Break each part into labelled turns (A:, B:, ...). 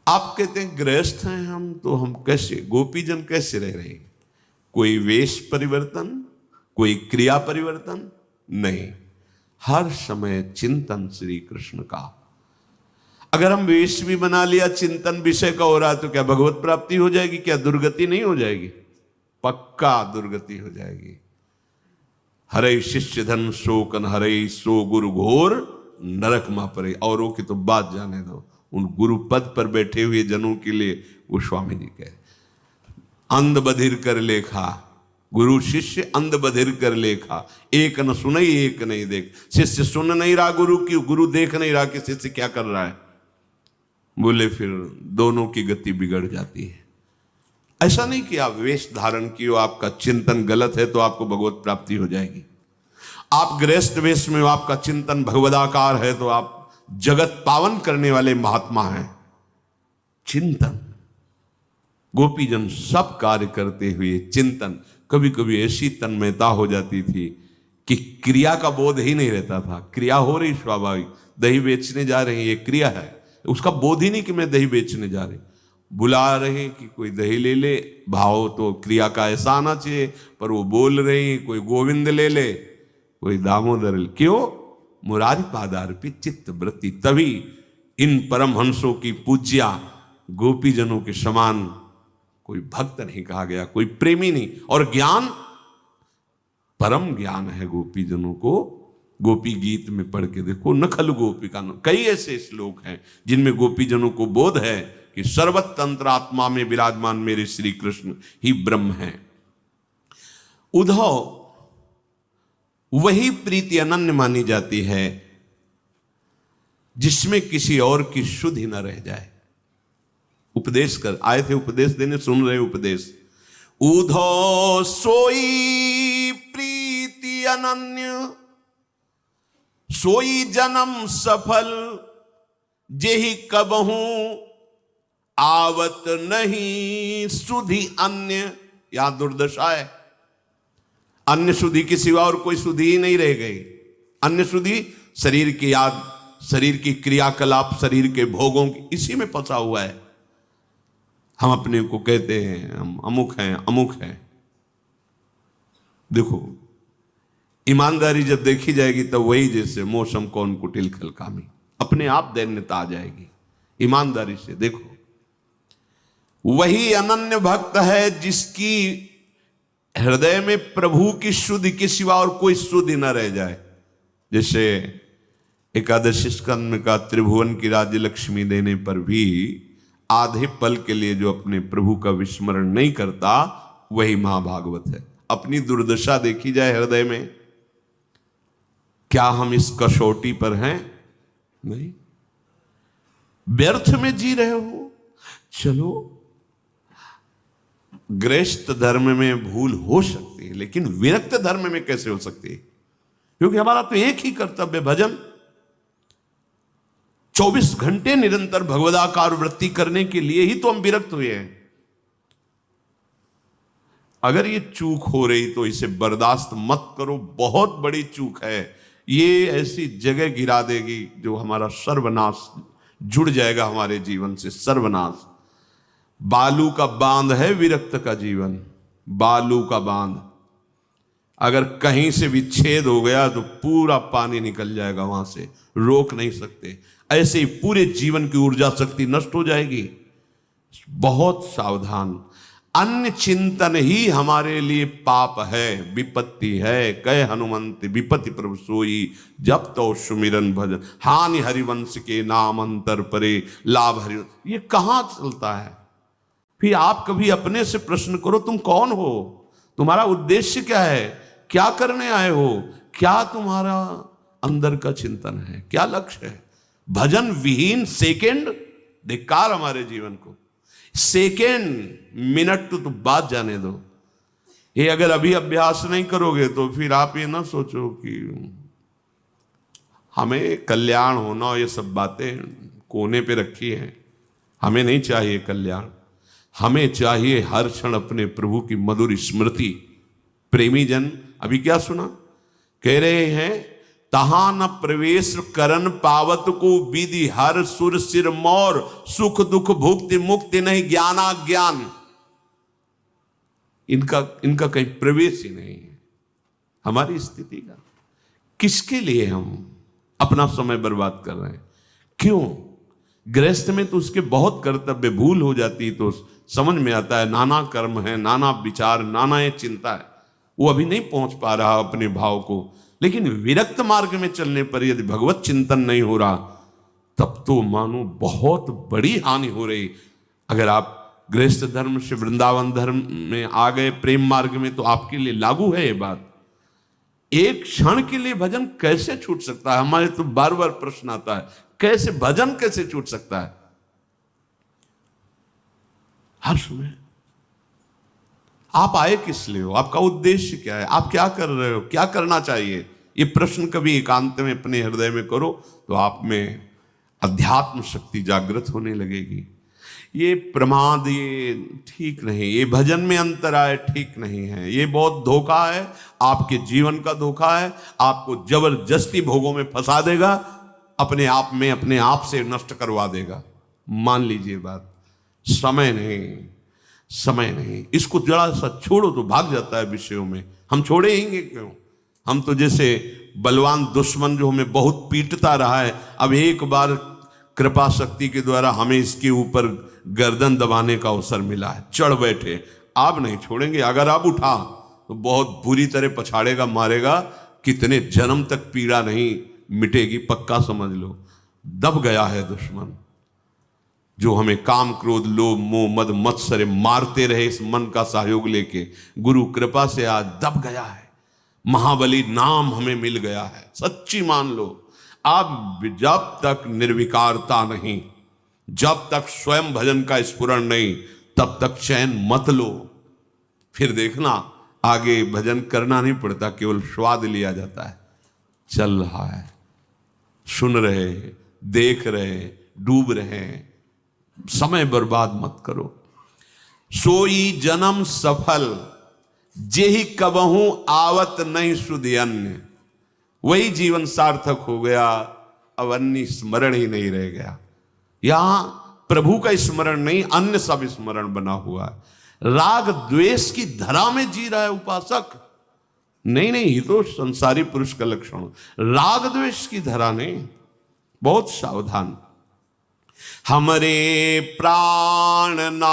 A: आप कहते हैं गृहस्थ हैं हम, तो हम कैसे, गोपीजन कैसे रह रहे हैं? कोई वेश परिवर्तन, कोई क्रिया परिवर्तन नहीं, हर समय चिंतन श्री कृष्ण का। अगर हम वेश भी बना लिया, चिंतन विषय का हो रहा है, तो क्या भगवत प्राप्ति हो जाएगी? क्या दुर्गति नहीं हो जाएगी? पक्का दुर्गति हो जाएगी। हरे शिष्य धन शोकन हरे, सो गुरु घोर नरक मा परे। औरों की तो बात जाने दो, उन गुरु पद पर बैठे हुए जनों के लिए वो स्वामी जी कहे, अंध बधिर कर लेखा, गुरु शिष्य अंध बधिर कर लेखा, एक न सुनई एक नहीं देख। शिष्य सुन नहीं रहा गुरु की, गुरु देख नहीं रहा कि शिष्य क्या कर रहा है। बोले फिर दोनों की गति बिगड़ जाती है। ऐसा नहीं कि आप वेश धारण किए, आपका चिंतन गलत है तो आपको भगवत प्राप्ति हो जाएगी। आप गृहस्थ वेश में हो, आपका चिंतन भगवदाकार है तो आप जगत पावन करने वाले महात्मा हैं। चिंतन, गोपीजन सब कार्य करते हुए चिंतन। कभी कभी ऐसी तन्मयता हो जाती थी कि क्रिया का बोध ही नहीं रहता था। क्रिया हो रही स्वाभाविक, दही बेचने जा रहे हैं, ये क्रिया है, उसका बोध ही नहीं कि मैं दही बेचने जा रही। बुला रहे कि कोई दही ले ले, भाव तो क्रिया का ऐसा आना चाहिए, पर वो बोल रही कोई गोविंद ले ले, कोई दामोदर ले। क्यों? मुरारी पादार्पित चित्त वृत्ति। तभी इन परमहंसों की पूज्या गोपीजनों के समान कोई भक्त नहीं कहा गया, कोई प्रेमी नहीं। और ज्ञान परम ज्ञान है गोपीजनों को। गोपी गीत में पढ़ के देखो, नखल गोपिका, कई ऐसे श्लोक हैं जिनमें गोपीजनों को बोध है कि सर्वत्र अंतरात्मा में विराजमान मेरे श्री कृष्ण ही ब्रह्म है। उद्धव, वही प्रीति अनन्य मानी जाती है जिसमें किसी और की शुद्धि न रह जाए। उपदेश कर आए थे, उपदेश देने, सुन रहे उपदेश। उद्धव सोई प्रीति अनन्य, सोई जन्म सफल, जेहि कबहू आवत नहीं सुधि अन्य। यहां दुर्दशा है, अन्य शुद्धि के सिवा और कोई शुद्धि ही नहीं रह गई। अन्य शुद्धि शरीर की याद, शरीर की क्रियाकलाप, शरीर के भोगों की, इसी में फंसा हुआ है। हम अपने को कहते हैं हम अमुक हैं, अमुक हैं। देखो, ईमानदारी जब देखी जाएगी तब वही जैसे मौसम कौन कुटिल खल कामी, अपने आप दैन्यता आ जाएगी। ईमानदारी से देखो, वही अनन्य भक्त है जिसकी हृदय में प्रभु की शुद्धि के सिवा और कोई शुद्धि न रह जाए। जैसे एकादशी स्कंद में का, त्रिभुवन की राज्य लक्ष्मी देने पर भी आधे पल के लिए जो अपने प्रभु का विस्मरण नहीं करता, वही महाभागवत है। अपनी दुर्दशा देखी जाए हृदय में, क्या हम इस कसौटी पर हैं? नहीं। व्यर्थ में जी रहे हो। चलो, गृहस्थ धर्म में भूल हो सकती है, लेकिन विरक्त धर्म में कैसे हो सकती है? क्योंकि हमारा तो एक ही कर्तव्य, भजन। 24 घंटे निरंतर भगवदाकार वृत्ति करने के लिए ही तो हम विरक्त हुए हैं। अगर ये चूक हो रही तो इसे बर्दाश्त मत करो, बहुत बड़ी चूक है। ये ऐसी जगह गिरा देगी जो हमारा सर्वनाश, जुड़ जाएगा हमारे जीवन से, सर्वनाश। बालू का बांध है विरक्त का जीवन, बालू का बांध। अगर कहीं से विच्छेद हो गया तो पूरा पानी निकल जाएगा वहां से, रोक नहीं सकते। ऐसे ही पूरे जीवन की ऊर्जा शक्ति नष्ट हो जाएगी। बहुत सावधान। अन्य चिंतन ही हमारे लिए पाप है, विपत्ति है। कह हनुमंत विपत्ति प्रभु सोई, जब तो सुमिरन भजन। हानि हरिवंश के नाम अंतर परे, लाभ हरि। ये कहां चलता है? फिर आप कभी अपने से प्रश्न करो, तुम कौन हो? तुम्हारा उद्देश्य क्या है? क्या करने आए हो? क्या तुम्हारा अंदर का चिंतन है? क्या लक्ष्य है? भजन विहीन सेकेंड, धिक्कार हमारे जीवन को। सेकेंड मिनट तो बात जाने दो। ये अगर अभी अभ्यास नहीं करोगे तो फिर आप ये ना सोचो कि हमें कल्याण होना, ये सब बातें कोने पे रखी हैं। हमें नहीं चाहिए कल्याण, हमें चाहिए हर क्षण अपने प्रभु की मधुर स्मृति। प्रेमी जन अभी क्या सुना? कह रहे हैं तहां न प्रवेश करन पावत को, विधि हर सुर सिर मोर, सुख दुख भुक्ति मुक्ति नहीं ज्ञाना ज्ञान। इनका कहीं प्रवेश ही नहीं है। हमारी स्थिति का किसके लिए हम अपना समय बर्बाद कर रहे हैं? क्यों? गृहस्थ में तो उसके बहुत कर्तव्य, भूल हो जाती तो समझ में आता है, नाना कर्म है, नाना विचार, नाना ये चिंता है, वो अभी नहीं पहुंच पा रहा अपने भाव को। लेकिन विरक्त मार्ग में चलने पर यदि भगवत चिंतन नहीं हो रहा, तब तो मानो बहुत बड़ी हानि हो रही। अगर आप गृहस्थ धर्म से वृंदावन धर्म में आ गए, प्रेम मार्ग में, तो आपके लिए लागू है ये बात। एक क्षण के लिए भजन कैसे छूट सकता है? हमारे तो बार बार प्रश्न आता है, कैसे भजन कैसे छूट सकता है? हर समय आप आए किस लिए हो? आपका उद्देश्य क्या है? आप क्या कर रहे हो? क्या करना चाहिए? ये प्रश्न कभी एकांत में अपने हृदय में करो तो आप में अध्यात्म शक्ति जागृत होने लगेगी। ये प्रमाद, ये ठीक नहीं, ये भजन में अंतर आए ठीक नहीं है, ये बहुत धोखा है, आपके जीवन का धोखा है, आपको जबरदस्ती भोगों में फंसा देगा, अपने आप में अपने आप से नष्ट करवा देगा। मान लीजिए बात, समय नहीं, इसको जरा सा छोड़ो तो भाग जाता है विषयों में। हम छोड़ेंगे क्यों? हम तो जैसे बलवान दुश्मन जो हमें बहुत पीटता रहा है, अब एक बार कृपा शक्ति के द्वारा हमें इसके ऊपर गर्दन दबाने का अवसर मिला है, चढ़ बैठे, आप नहीं छोड़ेंगे। अगर आप उठा तो बहुत बुरी तरह पछाड़ेगा, मारेगा, कितने जन्म तक पीड़ा नहीं मिटेगी, पक्का समझ लो। दब गया है दुश्मन, जो हमें काम क्रोध लोभ मोह मद मत्सर मारते रहे, इस मन का सहयोग लेके गुरु कृपा से आज दब गया है। महाबली नाम हमें मिल गया है, सच्ची मान लो। आप जब तक निर्विकारता नहीं, जब तक स्वयं भजन का स्फुरण नहीं, तब तक चैन मत लो। फिर देखना आगे भजन करना नहीं पड़ता, केवल स्वाद लिया जाता है। चल रहा है, सुन रहे, देख रहे, डूब रहे, समय बर्बाद मत करो। सोई जन्म सफल, जेहि कबहू आवत नहीं सुधि अन्य। वही जीवन सार्थक हो गया, अब अन्य स्मरण ही नहीं रह गया। यहां प्रभु का स्मरण नहीं, अन्य सब स्मरण बना हुआ है। राग द्वेष की धरा में जी रहा है उपासक। नहीं, ये तो संसारी पुरुष का लक्षण। राग द्वेष की धरा नहीं, बहुत सावधान। हमरे प्राणनाथ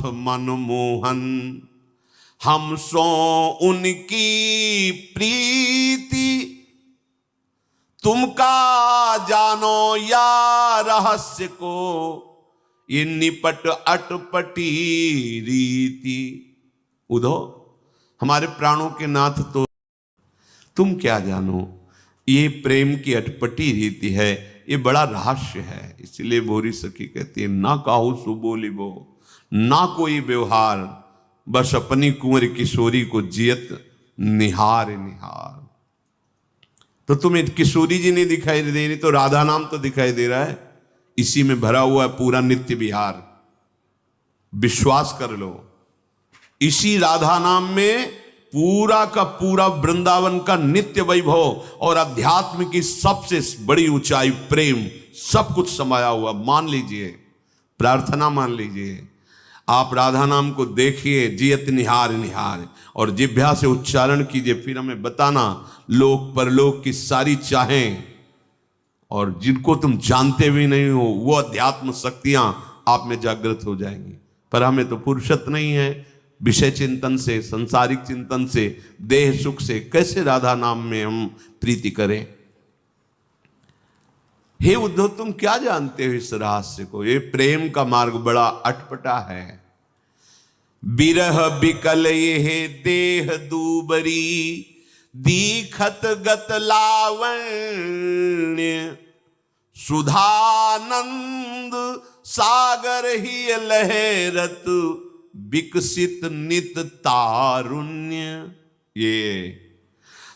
A: मनमोहन, हम सो उनकी प्रीति, तुमका जानो या रहस्य को, ये निपट अटपटी रीति। उधो हमारे प्राणों के नाथ, तो तुम क्या जानो, ये प्रेम की अटपटी रीति है, ये बड़ा रहस्य है। इसलिए भोरी सखी कहती है, ना काहू सो बोलिबो, ना कोई व्यवहार, बस अपनी कुंवर किशोरी को जियत निहार निहार। तो तुम्हें किशोरी जी नहीं दिखाई दे रही, तो राधा नाम तो दिखाई दे रहा है। इसी में भरा हुआ है पूरा नित्य विहार। विश्वास कर लो, इसी राधा नाम में पूरा का पूरा वृंदावन का नित्य वैभव और अध्यात्म की सबसे बड़ी ऊंचाई प्रेम, सब कुछ समाया हुआ। मान लीजिए, प्रार्थना मान लीजिए, आप राधा नाम को देखिए, जियत निहार निहार, और जिह्वा से उच्चारण कीजिए। फिर हमें बताना लोक परलोक की सारी चाहें और जिनको तुम जानते भी नहीं हो, वो अध्यात्म शक्तियां आप में जागृत हो जाएंगी। पर हमें तो फुर्सत नहीं है विषय चिंतन से, संसारिक चिंतन से, देह सुख से। कैसे राधा नाम में हम प्रीति करें? हे उद्धव, तुम क्या जानते हो इस रहस्य को? ये प्रेम का मार्ग बड़ा अटपटा है। बिरह बिकल ये देह दूबरी, दीखत गत लावण्य, सुधानंद सागर ही लहरत, विकसित नित तारुण्य। ये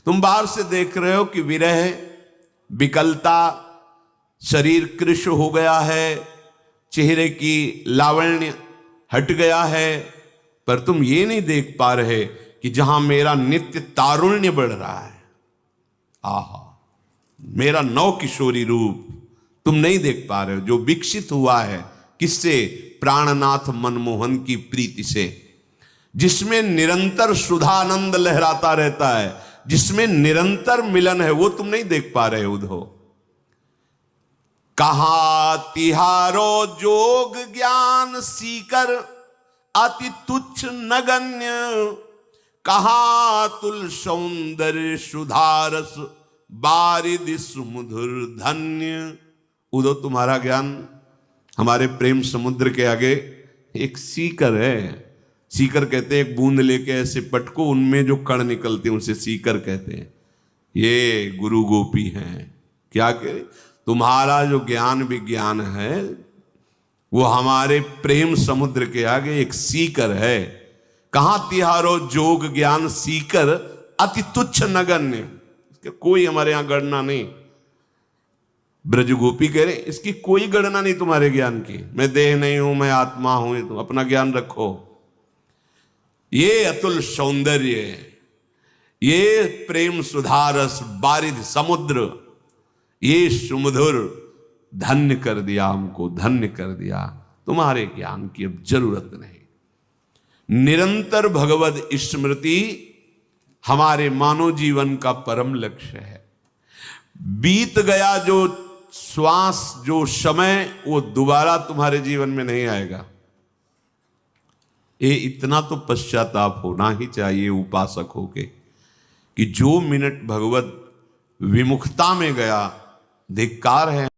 A: तुम बाहर से देख रहे हो कि विरह, विकलता, शरीर कृश हो गया है, चेहरे की लावण्य हट गया है, पर तुम ये नहीं देख पा रहे कि जहां मेरा नित्य तारुण्य बढ़ रहा है। आहा, मेरा नव किशोरी रूप तुम नहीं देख पा रहे हो, जो विकसित हुआ है किससे? प्राणनाथ मनमोहन की प्रीति से, जिसमें निरंतर सुधानंद लहराता रहता है, जिसमें निरंतर मिलन है, वो तुम नहीं देख पा रहे उद्धव। कहा तिहारो जोग ज्ञान सीकर अति तुच्छ नगण्य, कहा तुल सौंदर्य सुधारस बारिद सुमधुर धन्य। उद्धव तुम्हारा ज्ञान हमारे प्रेम समुद्र के आगे एक सीकर है। सीकर कहते हैं एक बूंद लेके ऐसे पटको, उनमें जो कण निकलते हैं उसे सीकर कहते हैं। ये गुरु गोपी हैं। क्या कहे? तुम्हारा जो ज्ञान विज्ञान है वो हमारे प्रेम समुद्र के आगे एक सीकर है। कहां तिहारो जोग ज्ञान सीकर अति तुच्छ नगण्य, कोई हमारे यहां गणना नहीं। ब्रज गोपी कह रहे इसकी कोई गणना नहीं तुम्हारे ज्ञान की। मैं देह नहीं हूं, मैं आत्मा हूं, तुम अपना ज्ञान रखो। ये अतुल सौंदर्य, ये प्रेम सुधारस बारिद समुद्र, ये सुमधुर धन्य कर दिया हमको, धन्य कर दिया। तुम्हारे ज्ञान की अब जरूरत नहीं। निरंतर भगवद स्मृति हमारे मानव जीवन का परम लक्ष्य है। बीत गया जो श्वास, जो समय, वो दोबारा तुम्हारे जीवन में नहीं आएगा। ये इतना तो पश्चाताप होना ही चाहिए उपासक होके कि जो मिनट भगवत विमुखता में गया, धिक्कार है।